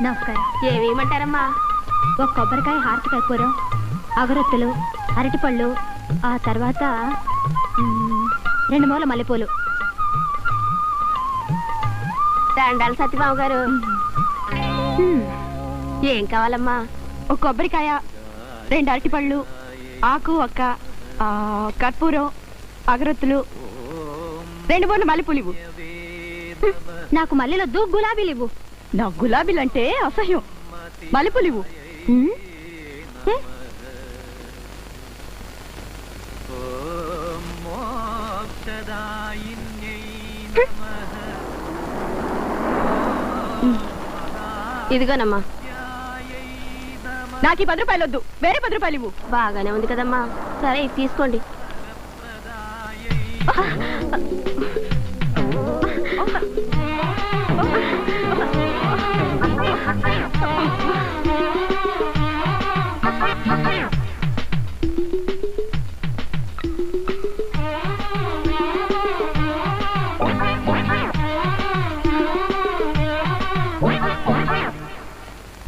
నమస్కారం. ఏమేమంటారమ్మా? ఒక కొబ్బరికాయ, హారతికాయ పూరం, అగరొత్తులు, అరటిపళ్ళు, ఆ తర్వాత 2 మూల మల్లెపూలు. దండాలు సత్యబాబు గారు. ఏం కావాలమ్మా? ఒక కొబ్బరికాయ, 2 అరటిపళ్ళు, ఆకు ఒక్క, కర్పూరం, అగరొత్తులు, 2 మూల మల్లెపూలు ఇవ్వు. నాకు మల్లెలొద్దు, గులాబీలు ఇవ్వు. నాకు గులాబీలు అంటే అసహ్యం. మల్లెపూలు ఇవ్వు. ఇదిగోనమ్మా. నాకు ఈ 10 రూపాయలు వద్దు, వేరే 10 రూపాయలు ఇవ్వు. బాగానే ఉంది కదమ్మా. సరే ఇది తీసుకోండి.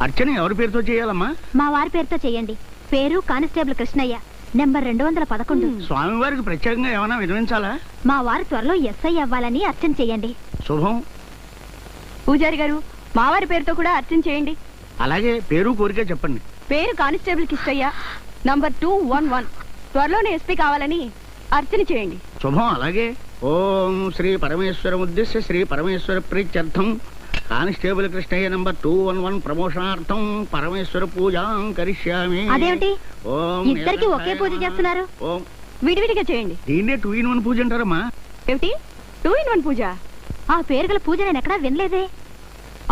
అర్చన ఎవరి పేరుతో చేయాలమ్మా? మా వారి పేరుతో చేయండి. పేరు కానిస్టేబుల్ కృష్ణయ్య, నెంబర్ 211. స్వామివారికి ప్రత్యేకంగా ఏమైనా వినిపించాలా? మా వారి త్వరలో ఎస్ఐ అవ్వాలని అర్చన చేయండి. శుభం. పూజారి గారు, మా వారి పేరుతో కూడా అర్చన చేయండి. అలాగే పేరు కోరిక చెప్పండి. పేరు కానిస్టేబుల్ కృష్ణయ్య, నంబర్ 211. త్వరలోనే ఎస్పీ కావాలని అర్చన చేయండి. శుభం. అలాగే ఓం శ్రీ పరమేశ్వర ఉద్దేశ్య శ్రీ పరమేశ్వర ప్రీత్యర్థం కానిస్టేబుల్ కృష్ణయ్య నంబర్ 211 ప్రమోషనార్థం పరమేశ్వర పూజాం కరిష్యామి. అదేమిటి ఓం ఇద్దరికి ఒకే పూజ చేస్తున్నారు? ఓం విడివిడిగా చేయండి. దీన్నే 2 in 1 పూజ అంటారమ్మా. ఏమిటి 2 in 1 పూజ? ఆ పేరు గల పూజ నేను ఎక్కడా వినలేదే.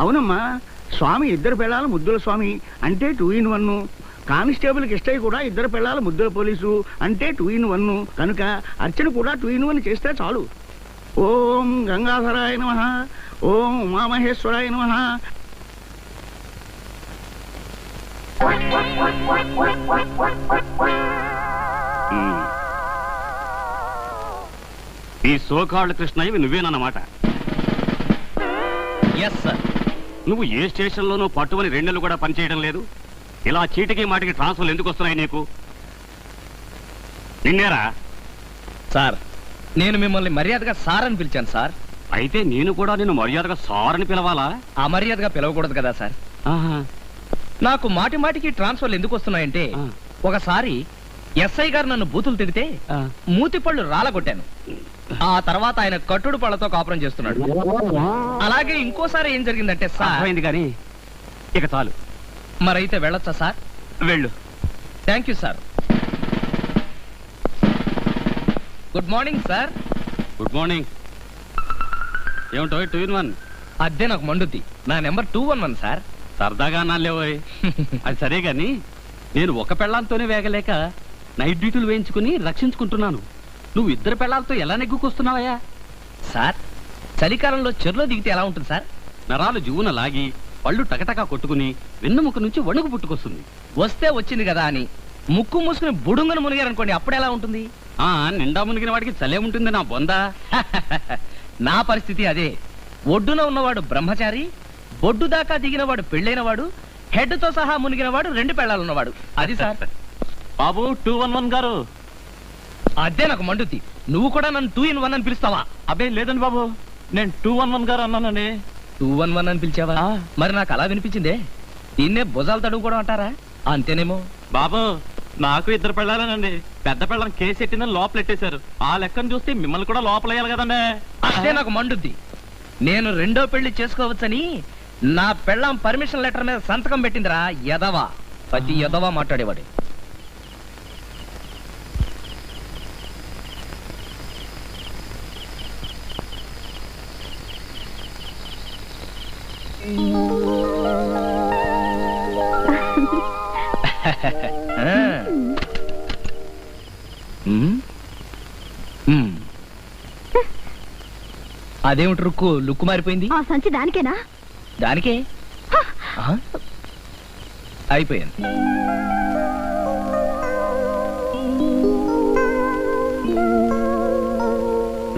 అవునమ్మా, స్వామి 2 పిల్లల ముద్దుల స్వామి అంటే 2 in 1. కానిస్టేబుల్ కృష్ణయ్య కూడా 2 పిల్లల ముద్దుల పోలీసు అంటే 2 in 1. కనుక అర్చన కూడా 2 in 1 చేస్తే చాలు. ఓం గంగాధరాయ నమః, ఓం ఉమామహేశ్వరాయ నమః. ఈ సోకాళ్ళు కృష్ణయ్యవి నువ్వేనన్నమాట. Yes sir. నువ్వు ఏ స్టేషన్లోనూ పట్టుమని 2 నెలలు కూడా పనిచేయడం లేదు. ఇలా చీటికి మాటికి ట్రాన్స్ఫర్లు ఎందుకు వస్తున్నాయి నీకు? నిన్నేరా? సార్, నేను మిమ్మల్ని మర్యాదగా సార్ అని పిలిచాను సార్. అయితే నేను కూడా నిన్ను మర్యాదగా సార్ అని పిలవాలా? అమర్యాదగా పిలవకూడదు కదా సార్. నాకు మాటి మాటికి ట్రాన్స్ఫర్లు ఎందుకు వస్తున్నాయంటే, ఒకసారి ఎస్ఐ గారు నన్ను బూతులు తిడితే మూతి పళ్ళు రాలగొట్టాను. ఆ తర్వాత ఆయన కట్టుడు పళ్ళతో కాపురం చేస్తున్నాడు. అలాగే ఇంకోసారి ఏం జరిగిందంటే సార్. అయింది కానీ ఇక చాలు. మరైతే వెళ్ళొచ్చా సార్? వెళ్ళు. Thank you sir. Good morning sir. Good morning. ఏమిటో 2 in 1? అదే నాకు మండుద్ది. నా నెంబర్ 211 సార్. సరదాగా అన్నాలేవోయ్. అది సరే గాని నేను ఒక పెళ్ళాంతోనే వేగలేక నైట్ డ్యూటీలు వేయించుకుని రక్షించుకుంటున్నాను. నువ్వు 2 పెళ్ళాలతో ఎలా నెగ్గుకొస్తున్నావయ్యా? సార్, చలికాలంలో చెరులో దిగితే ఎలా ఉంటుంది సార్? నరాలు జువున లాగి పళ్ళు టకటకా కొట్టుకుని వెన్నుముక నుంచి వణుకు పుట్టుకొస్తుంది. వస్తే వచ్చింది కదా అని ముక్కు మూసుకుని బుడుంగను మునిగారనుకోండి, అప్పుడు ఎలా ఉంటుంది? నిండా మునిగిన వాడికి చలే ఉంటుంది నా బొందా. నా పరిస్థితి అదే. ఒడ్డున ఉన్నవాడు బ్రహ్మచారి, బొడ్డు దాకా దిగినవాడు పెళ్ళైనవాడు, హెడ్ తో సహా మునిగినవాడు 2 పెళ్ళాలున్నవాడు. అది సార్. బాబు 211 గారు. అదే నాకు మండుద్ది. నువ్వు కూడా నన్ను 2 in 1 అని పిలుస్తావా? అబ్బే లేదండి బాబు, నేను 211 గారు అన్నానండి. 211 అని పిలిచావా? మరి నాకు అలా వినిపించిందే. దీన్నే భుజాలు తడుగు కూడా అంటారా? అంతేనేమో. బాబు నాకు 2 పెళ్ళాలనండి. పెద్ద పెళ్ళని కేసు ఎట్టిందని లోపలెట్టేశారు. ఆ లెక్కను చూస్తే మిమ్మల్ని కూడా లోపలేయాలి కదండి. అదే నాకు మండుద్ది. నేను 2వ పెళ్లి చేసుకోవచ్చని నా పెళ్ళాం పర్మిషన్ లెటర్ మీద సంతకం పెట్టిందిరా యదవా. ప్రతి యదవా మాట్లాడేవాడు. అదేమిటి రుక్కు లుక్కు మారిపోయింది? ఆ సంచి దానికేనా? దానికే. అయిపోయింది.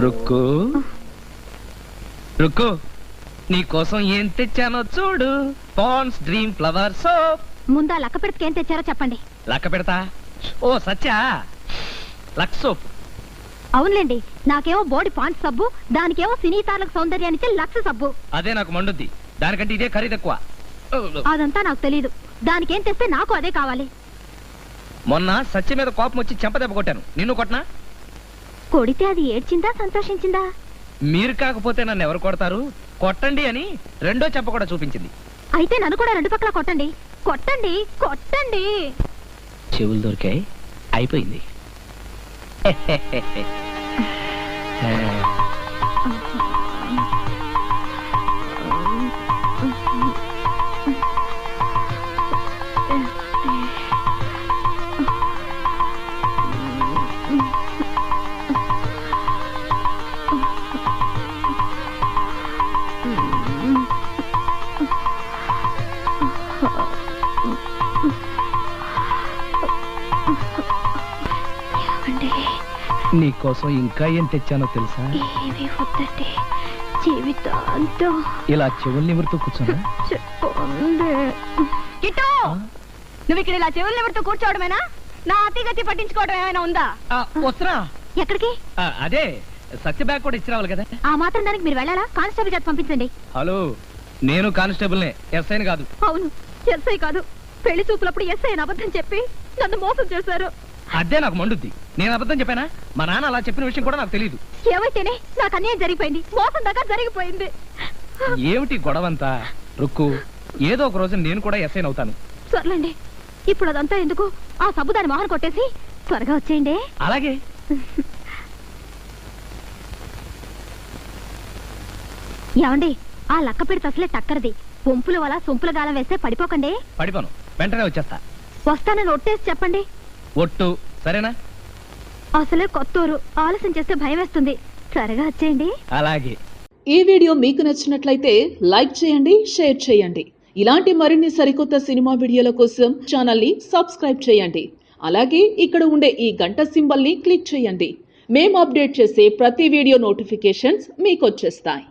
రుక్కు రుక్కు నీకోసం ఏం తెచ్చానో చూడు. Pond's dream flower soap. ముందా లక్క పెడితే ఏం తెచ్చారో చెప్పండి. లక్క పెడతా. ఓ సత్యా, లక్స్ సోప్. అవునులేండి, నాకేమో బోడి పాండ్స్ సబ్బు, దానికేమో సినీ తారలకు సౌందర్యానికి లక్ష సబ్బు. అదే నాకు మండుద్ది, దానికంటే ఇదే ఖరీదు ఎక్కువ. అదంతా నాకు తెలీదు, దానికేం తెస్తే నాకు అదే కావాలి. మొన్న సత్య మీద కోపం వచ్చి చెంపదెబ్బ కొట్టాను, నిన్ను కొట్టనా? కొడితే అది ఏడ్చిందా సంతోషించిందా? మీరు కాకపోతే నన్ను ఎవరు కొడతారు? కొట్టండి అని రెండో చెంప కూడా చూపించింది. అయితే నన్ను కూడా రెండు పక్కల కొట్టండి, కొట్టండి, కొట్టండి. చెవులు దొరికాయి, అయిపోయింది. నీకోసం ఇంకా ఏం తెచ్చానో తెలుసా? ఏమీ వద్దండి, జీవితాంతం ఇలా చెవులు నిమురుతూ కూర్చున్నా. చెప్పండి. కిట్టు, నువ్వు ఇక్కడ ఇలా చెవులు నిమురుతూ కూర్చోవడమేనా? నా అతిగతి పట్టించుకోవడం ఏమైనా ఉందా? వస్తున్నా. ఎక్కడికి? అదే సత్య బ్యాగ్ కూడా ఇచ్చి రావాలి కదా. ఆ మాత్రం దానికి మీరు వెళ్ళాలా? కానిస్టేబుల్ చేత పంపించండి. హలో, నేను కానిస్టేబుల్నే, ఎస్ఐని కాదు. అవును, ఎస్ఐ కాదు. పెళ్లి చూపులప్పుడు ఎస్ఐ అని అబద్ధం చెప్పి నన్ను మోసం చేశారు. అదే నాకు మండుద్ది. నేను అబద్ధం చెప్పానా? మా నాన్న అలా చెప్పిన విషయం కూడా నాకు తెలియదు. ఏమైతేనే నాకు అన్యాయం జరిగిపోయింది, మోసం దాకా జరిగిపోయింది. ఏమిటి గొడవంతా? రుక్కు, ఏదో ఒక రోజు నేను కూడా ఎస్ఐని అవుతాను. సర్లేండి, ఇప్పుడు అదంతా ఎందుకు? ఆ సబ్బు దాని మొహన కొట్టేసి త్వరగా వచ్చేయండి. అలాగే. ఏమండి, ఆ లక్క పెడితే అసలే టక్కరది. పొంపుల వల్ల సొంపుల గాలం వేస్తే పడిపోకండి. పడిపోను, వెంటనే వచ్చేస్తా. వస్తానని ఒట్టేసి చెప్పండి. ఒట్టు, సరేనా? అసలే కొత్తూరు, ఆలస్యం చేస్తే భయం వేస్తుంది. త్వరగా వచ్చేయండి. అలాగే. ఈ వీడియో మీకు నచ్చినట్లయితే లైక్ చేయండి, షేర్ చేయండి. ఇలాంటి మరిన్ని సరికొత్త సినిమా వీడియోల కోసం ఛానల్ ని సబ్స్క్రైబ్ చేయండి. అలాగే ఇక్కడ ఉండే ఈ గంట సింబల్ ని క్లిక్ చేయండి. మేము అప్డేట్ చేసే ప్రతి వీడియో నోటిఫికేషన్స్ మీకు వచ్చేస్తాయి.